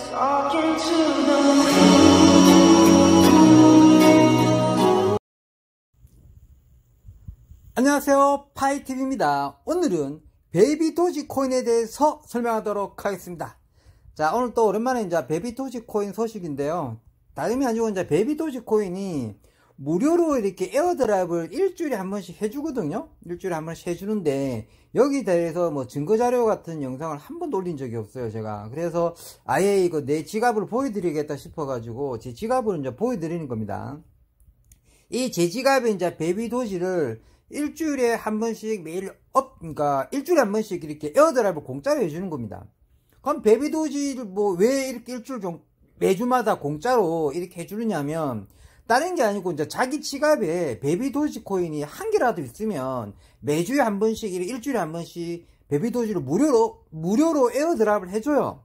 Talking to the 안녕하세요, 파이TV입니다. 오늘은 베이비 도지코인에 대해서 설명하도록 하겠습니다. 자, 오늘 또 오랜만에 이제 베이비 도지코인 소식인데요. 다름이 아니고 이제 베이비 도지코인이 무료로 이렇게 에어드랍을 일주일에 한 번씩 해주거든요. 일주일에 한 번씩 해주는데, 여기 대해서 뭐 증거자료 같은 영상을 한 번도 올린 적이 없어요, 제가. 그래서 아예 이거 내 지갑을 보여드리겠다 싶어가지고, 제 지갑을 이제 보여드리는 겁니다. 이 제 지갑에 이제 베이비 도지를 일주일에 한 번씩 매일 그러니까 일주일에 한 번씩 이렇게 에어드랍을 공짜로 해주는 겁니다. 그럼 베이비 도지를 뭐 왜 이렇게 매주마다 공짜로 이렇게 해주느냐면, 다른 게 아니고 이제 자기 지갑에 베이비 도지 코인이 한 개라도 있으면 매주에 한 번씩, 일주일에 한 번씩 베이비 도지를 무료로 에어드랍을 해줘요.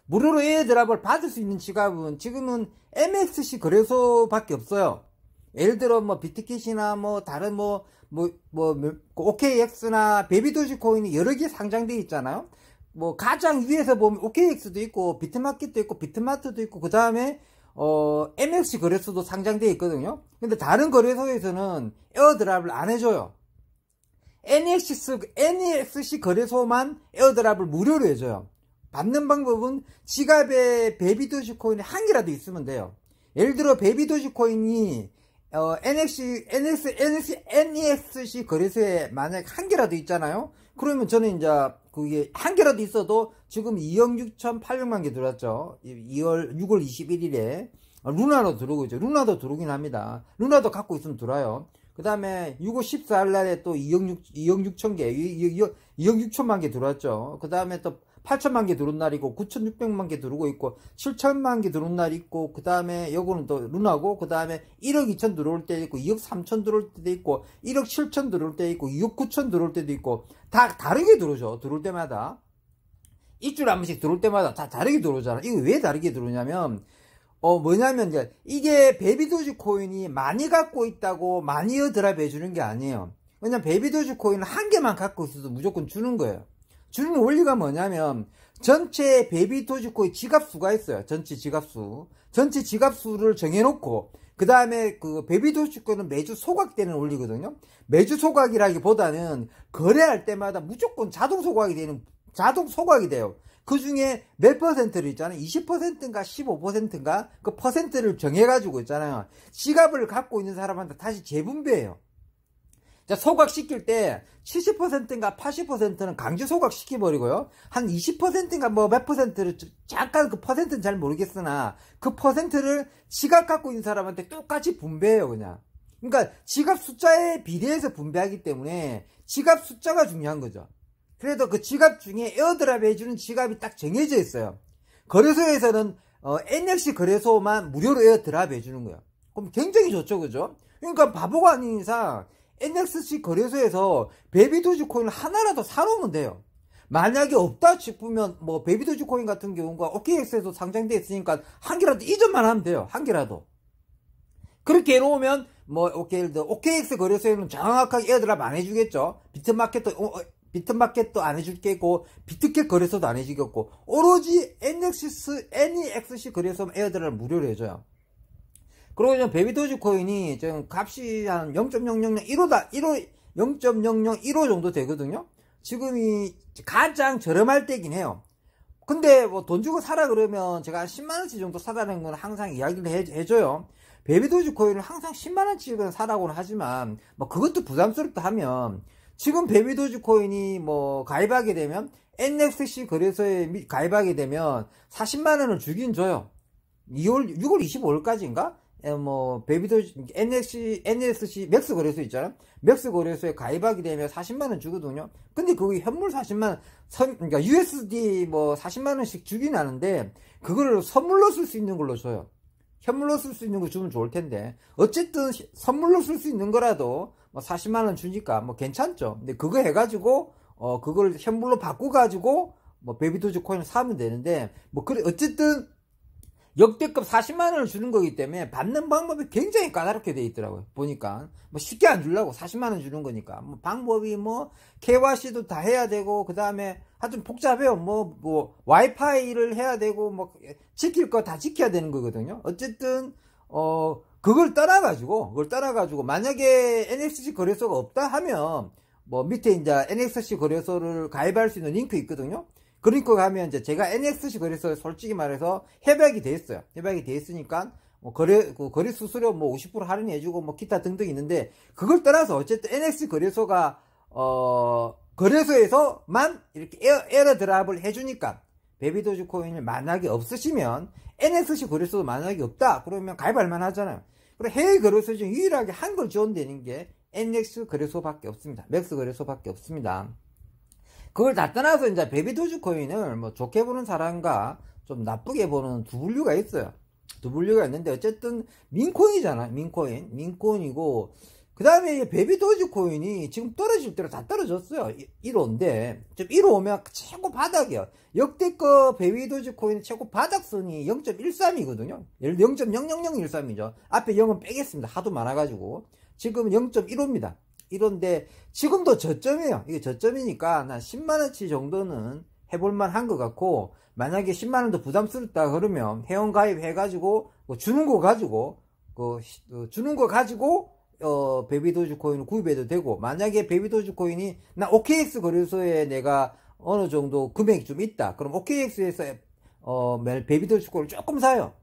무료로 에어드랍을 받을 수 있는 지갑은 지금은 MXC 거래소밖에 없어요. 예를 들어 뭐 비트킷이나 뭐 다른 OKX나 베이비 도지 코인이 여러 개 상장되어 있잖아요. 뭐 가장 위에서 보면 OKX도 있고 비트마켓도 있고 비트마트도 있고, 그 다음에 MXC 거래소도 상장되어 있거든요. 근데 다른 거래소에서는 에어드랍을 안 해줘요. NEXC 거래소만 에어드랍을 무료로 해줘요. 받는 방법은 지갑에 베이비 도지 코인이 한 개라도 있으면 돼요. 예를 들어 베이비 도지 코인이 NEXC 거래소에 만약 한 개라도 있잖아요. 그러면 저는 이제 그게 한 개라도 있어도 지금 2억 6,800만 개 들어왔죠. 6월 21일에 루나도 들어오고 있죠. 루나도 들어오긴 합니다. 루나도 갖고 있으면 들어와요. 그 다음에 6월 14일 날에 또 2억 6천 개, 2억 6천만 개 들어왔죠. 그 다음에 또 8천만 개 들어온 날이고, 9,600만 개 들어오고 있고, 7천만 개 들어온 날 있고, 그 다음에 요거는 또 루나고, 그 다음에 1억 2천 들어올 때 있고, 2억 3천 들어올 때도 있고, 1억 7천 들어올 때 있고, 2억 9천 들어올 때도 있고, 다 다르게 들어오죠. 들어올 때마다. 일주일에 한 번씩 들어올 때마다 다 다르게 들어오잖아. 이거 왜 다르게 들어오냐면, 뭐냐면 이게 베이비 도지 코인이 많이 갖고 있다고 많이 에어드랍 해주는 게 아니에요. 왜냐면 베이비 도지 코인은 한 개만 갖고 있어도 무조건 주는 거예요. 주는 원리가 뭐냐면, 전체 베이비 도지코인 지갑수가 있어요. 전체 지갑수를 정해놓고, 그 다음에 그 베이비 도지코인은 매주 소각되는 원리거든요. 매주 소각이라기보다는 거래할 때마다 무조건 자동 소각이 돼요. 그 중에 몇 퍼센트를 있잖아요. 20%인가 15%인가 그 퍼센트를 정해가지고 있잖아요. 지갑을 갖고 있는 사람한테 다시 재분배해요. 자, 소각시킬 때 70%인가 80%는 강제 소각시켜버리고요. 한 20%인가 뭐 몇 퍼센트를, 잠깐 그 퍼센트는 잘 모르겠으나, 그 퍼센트를 지갑 갖고 있는 사람한테 똑같이 분배해요, 그냥. 그러니까 지갑 숫자에 비례해서 분배하기 때문에 지갑 숫자가 중요한 거죠. 그래도 그 지갑 중에 에어드랍 해주는 지갑이 딱 정해져 있어요. 거래소에서는 NXC 거래소만 무료로 에어드랍 해주는 거예요. 그럼 굉장히 좋죠, 그죠? 그러니까 바보가 아닌 이상 NXC 거래소에서 베이비 도지 코인을 하나라도 사놓으면 돼요. 만약에 없다 싶으면 뭐 베이비 도지 코인 같은 경우가 OKX에서 상장되어 있으니까 한 개라도 이전만 하면 돼요. 한 개라도. 그렇게 해놓으면 뭐 OKX 거래소에는 정확하게 에어드랍 안 해주겠죠. 비트마켓도 안 해줄 게고, 비트켓 거래소도 안 해주겠고, 오로지 NEXC 거래소만 에어드랍을 무료로 해줘요. 그리고 이제 베이비 도지 코인이 지금 값이 한 0.001호 정도 되거든요. 지금이 가장 저렴할 때긴 해요. 근데 뭐 돈 주고 사라 그러면 제가 한 10만원치 정도 사라는 건 항상 이야기를 해줘요. 베이비 도지 코인을 항상 10만원치는 사라고는 하지만, 뭐 그것도 부담스럽다 하면, 지금 베이비 도지 코인이 뭐 가입하게 되면, NXC 거래소에 가입하게 되면 40만원을 주긴 줘요. 6월 25일까지인가? 뭐 베이비 도지 NSC 맥스 거래소 있잖아요. 맥스 거래소에 가입하게 되면 40만원 주거든요. 근데 그게 현물 40만원, 그러니까 USD 뭐 40만원씩 주긴 하는데, 그거를 선물로 쓸 수 있는 걸로 줘요. 현물로 쓸 수 있는 거 주면 좋을 텐데, 어쨌든 선물로 쓸 수 있는 거라도 뭐 40만원 주니까 뭐 괜찮죠. 근데 그거 해가지고 그걸 현물로 바꿔가지고 뭐 베이비 도지 코인을 사면 되는데, 뭐 그래 어쨌든 역대급 40만원을 주는 거기 때문에 받는 방법이 굉장히 까다롭게 돼 있더라고요. 보니까 뭐 쉽게 안 주려고 40만원 주는 거니까 뭐 방법이 뭐 KYC도 다 해야 되고 그 다음에 하여튼 복잡해요. 뭐 와이파이를 해야 되고 뭐 지킬 거 다 지켜야 되는 거거든요. 어쨌든 그걸 따라가지고 만약에 NXC 거래소가 없다 하면 뭐 밑에 이제 NXC 거래소를 가입할 수 있는 링크 있거든요. 그 링크 가면 이제 제가 NXC 거래소에 솔직히 말해서 협약이 돼 있어요. 협약이 돼 있으니까 뭐 거래 수수료 뭐 50% 할인해주고 뭐 기타 등등 있는데 그걸 떠나서 어쨌든 NXC 거래소가 거래소에서만 이렇게 에러 드랍을 해주니까 베비도지 코인을 만약에 없으시면 NXC 거래소도 만약에 없다 그러면 가입할 만하잖아요. 그리고 해외 거래소 중 유일하게 한글 지원되는 게 NX 거래소밖에 없습니다. 맥스 거래소밖에 없습니다. 그걸 다 떠나서 이제 베비도지 코인을 뭐 좋게 보는 사람과 좀 나쁘게 보는 두 분류가 있어요. 두 분류가 있는데 어쨌든 민코인이잖아. 민코인이고 그 다음에 베비도지 코인이 지금 떨어질 대로 다 떨어졌어요. 1호인데 지금 1호 오면 최고 바닥이에요. 역대급 베비도지 코인의 최고 바닥선이 0.13이거든요 0.00013이죠 앞에 0은 빼겠습니다. 하도 많아가지고 지금 0.15입니다 1호인데 지금도 저점이에요. 이게 저점이니까 한 10만원치 정도는 해볼만 한 것 같고 만약에 10만원도 부담스럽다 그러면 회원가입 해가지고 뭐 주는 거 가지고 베비도지 코인을 구입해도 되고 만약에 베비도지 코인이 나 OKX 거래소에 내가 어느 정도 금액이 좀 있다 그럼 OKX에서 베비도지 코인을 조금 사요.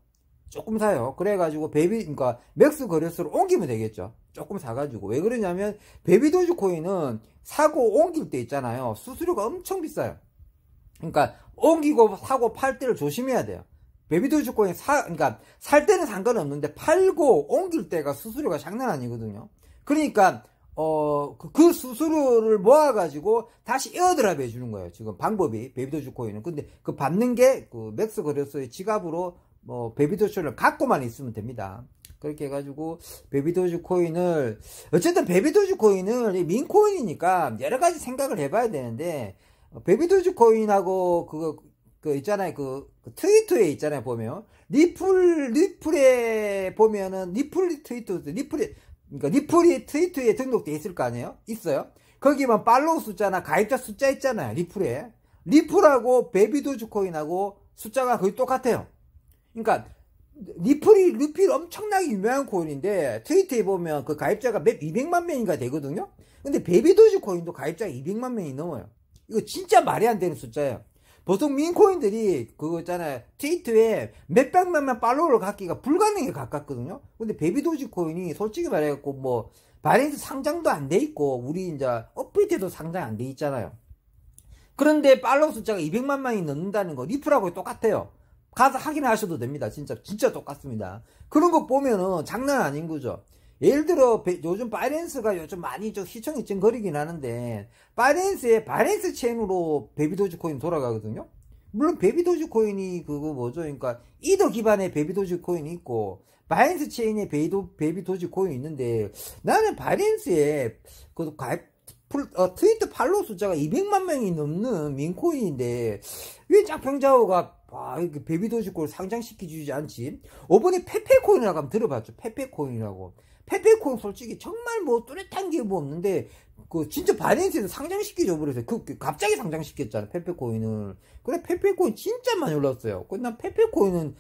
그래가지고 그러니까 맥스 거래소로 옮기면 되겠죠. 조금 사가지고. 왜 그러냐면 베비도지 코인은 사고 옮길 때 있잖아요. 수수료가 엄청 비싸요. 그러니까 옮기고 사고 팔 때를 조심해야 돼요. 베비도지 코인 그러니까 살 때는 상관없는데 팔고 옮길 때가 수수료가 장난 아니거든요. 그러니까 그 수수료를 모아가지고 다시 에어드랍 해주는 거예요. 지금 방법이 베비도지 코인은. 근데 그 받는 게 그 맥스 거래소의 지갑으로 베비도지 코인을 갖고만 있으면 됩니다. 그렇게 해가지고 베비도지 코인을 어쨌든 베비도지 코인을 민코인이니까 여러가지 생각을 해봐야 되는데 베비도지 코인하고 그 있잖아요. 그 트위터에 있잖아요. 보면 리플에 보면은 리플이 트위터에 등록돼 있을 거 아니에요? 있어요. 거기만 팔로우 숫자나 가입자 숫자 있잖아요. 리플하고 베비도지 코인하고 숫자가 거의 똑같아요. 그러니까 리플이 엄청나게 유명한 코인인데 트위터에 보면 그 가입자가 몇 200만 명인가 되거든요. 근데 베비도지 코인도 가입자가 200만 명이 넘어요. 이거 진짜 말이 안 되는 숫자예요. 보통 민코인들이 그거 있잖아요. 트위터에 몇백만 명 팔로워를 갖기가 불가능에 가깝거든요. 근데 베비도지 코인이 솔직히 말해갖고 뭐 바이낸스 상장도 안 돼 있고 우리 이제 업비트도 상장 안 돼 있잖아요. 그런데 팔로워 숫자가 200만 명이 넘는다는 거 리플하고 똑같아요. 가서 확인하셔도 됩니다. 진짜 똑같습니다. 그런 거 보면은 장난 아닌 거죠. 예를 들어 요즘 바이낸스가 요즘 많이 좀 휘청휘청거리긴 하는데 바이낸스 체인으로 베비도지 코인 돌아가거든요. 물론 베비도지 코인이 그거 뭐죠? 그러니까 이더 기반의 베비도지 코인이 있고 바이낸스 체인에 베비도지 코인이 있는데 나는 바이낸스에 그 트위터 팔로우 숫자가 200만 명이 넘는 민코인인데 왜 짝평자오가 이렇게 베비도지 코인 상장시켜주지 않지? 이번에 페페코인이라고 한번 들어봤죠? 페페코인이라고. 페페코인 솔직히 정말 뭐 뚜렷한 게 뭐 없는데 그 진짜 바이낸스에서 상장시켜줘 버렸어요. 갑자기 상장시켰잖아 페페코인을. 그래 페페코인 진짜 많이 올랐어요. 난 페페코인은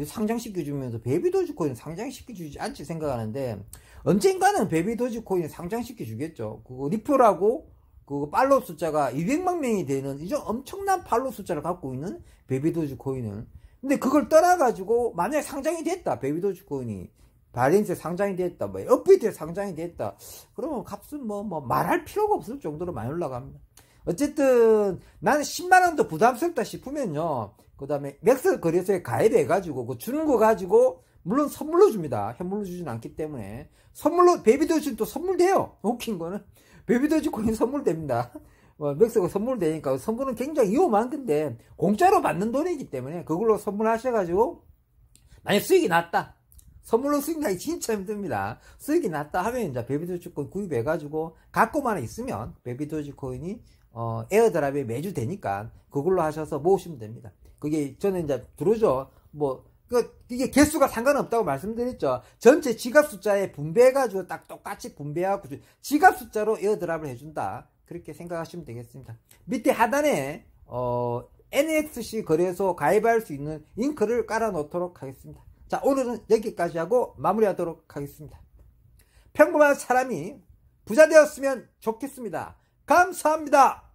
상장시켜주면서 베비도지 코인 상장시켜주지 않지 생각하는데 언젠가는 베비도지 코인 상장시켜주겠죠. 그거 리플하고 그 팔로우 숫자가 200만 명이 되는 이제 엄청난 팔로우 숫자를 갖고 있는 베비도지 코인은. 근데 그걸 떠나가지고 만약에 상장이 됐다. 베비도지 코인이 바이낸스에 상장이 됐다. 뭐 업비트에 상장이 됐다. 그러면 값은 뭐 말할 필요가 없을 정도로 많이 올라갑니다. 어쨌든 나는 10만원도 부담스럽다 싶으면요. 그 다음에 맥스 거래소에 가입해가지고 그 주는 거 가지고 물론 선물로 줍니다. 현물로 주진 않기 때문에 선물로 베비도지 또 선물돼요. 웃긴 거는 베비도지 코인 선물됩니다. 맥스가 선물되니까 선물은 굉장히 위험한 건데 공짜로 받는 돈이기 때문에 그걸로 선물하셔가지고 만약 수익이 났다. 선물로 수익 나기 진짜 힘듭니다. 수익이 났다 하면 이제 베비도지 코인 구입해가지고 갖고만 있으면 베비도지 코인이 에어드랍에 매주 되니까 그걸로 하셔서 모으시면 됩니다. 그게 저는 이제 들어오죠. 뭐 이게 개수가 상관없다고 말씀드렸죠. 전체 지갑 숫자에 분배해가지고 딱 똑같이 분배하고 지갑 숫자로 에어드랍을 해준다. 그렇게 생각하시면 되겠습니다. 밑에 하단에 NXC 거래소 가입할 수 있는 링크를 깔아 놓도록 하겠습니다. 자, 오늘은 여기까지 하고 마무리하도록 하겠습니다. 평범한 사람이 부자 되었으면 좋겠습니다. 감사합니다.